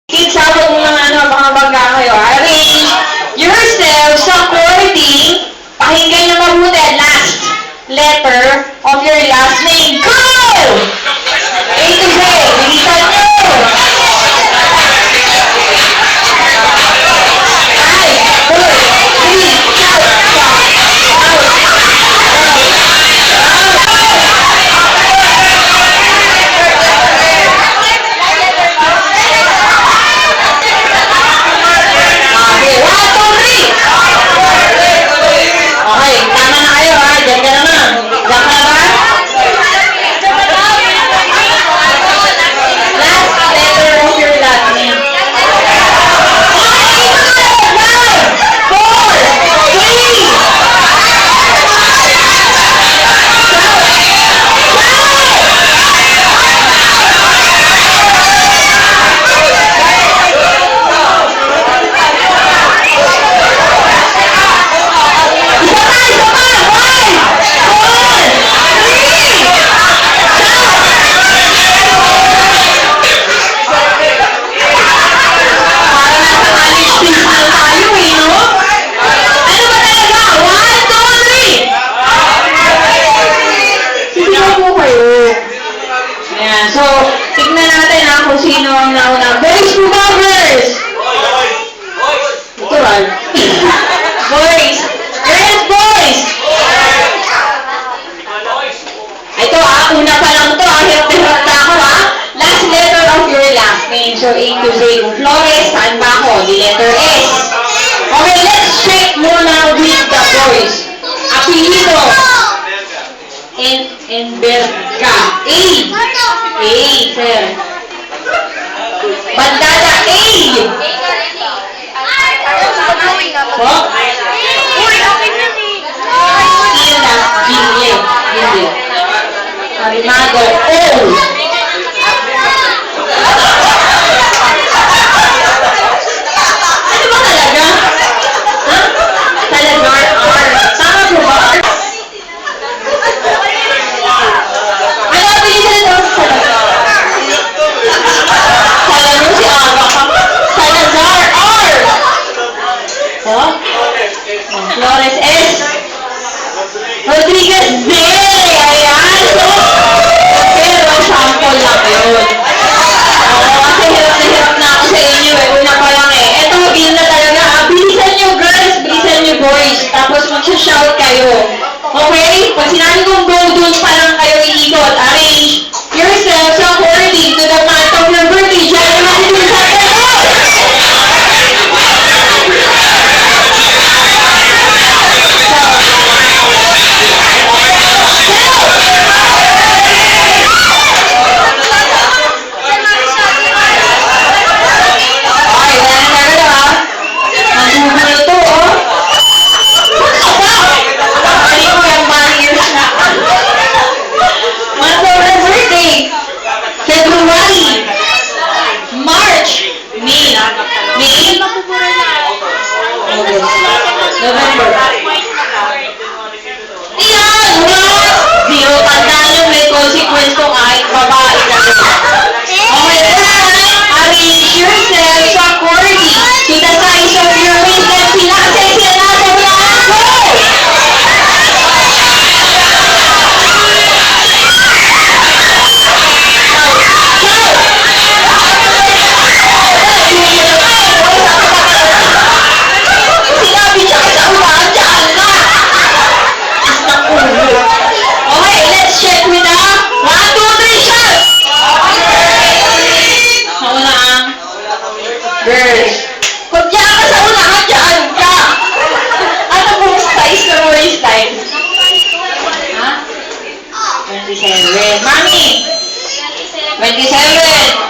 Kids, habang mga bangga kayo, arrange yourself sa according, pakinggan nyo mabuti, last letter of your last name. Go! A to Z, bilisan nyo! 5, 4, 3, shout, okay, tama na kayo ha. Diyan ka naman. Diyan ka na ba? Last letter of your last name. 5, 4, 3. Ayan, so, tignan natin kung sino ang nauna. Boys to lovers! Natural. Boys! Girls, boys! Ito una pa lang ito hirap na ako Last letter of your last name. So, A to Z. Flores, saan ba ako? The letter S. Okay, let's check muna with the boys. Apelido. Enberga. A, sir. Bandada, A. Po? Hilda, Arimago, O. Ano ba talaga? Ha? Talagar, R. Tama po ba? Ano ang bilisan ito? Salano si Aga ka. Salazar, R. Po? Flores, S. Rodriguez, Z. Ayan. So, pero sample lang yun. Oo, kasi hirap na ako sa inyo Una pa lang Eto, yun na talaga. Bilisan nyo girls, bilisan nyo boys. Tapos magsha-shout kayo. Okay? Pag sinabi kong go, dun pa lang kayo iikot. Arrange yourself according to the month of your birthday. January to September. November. Iyan! Zero. Tandaan nyo, may consequence to kahit babae ka. Okay, arrange yourself according to the size of your waist and pinaka-sexy natin na ako! Okay, let's check with the 1, 2, 3, shout! Sa una girls. Kung diyan ka sa unahan, diyan ka! Ano pong size na mo yung style? Ha? 27. Mami! 27.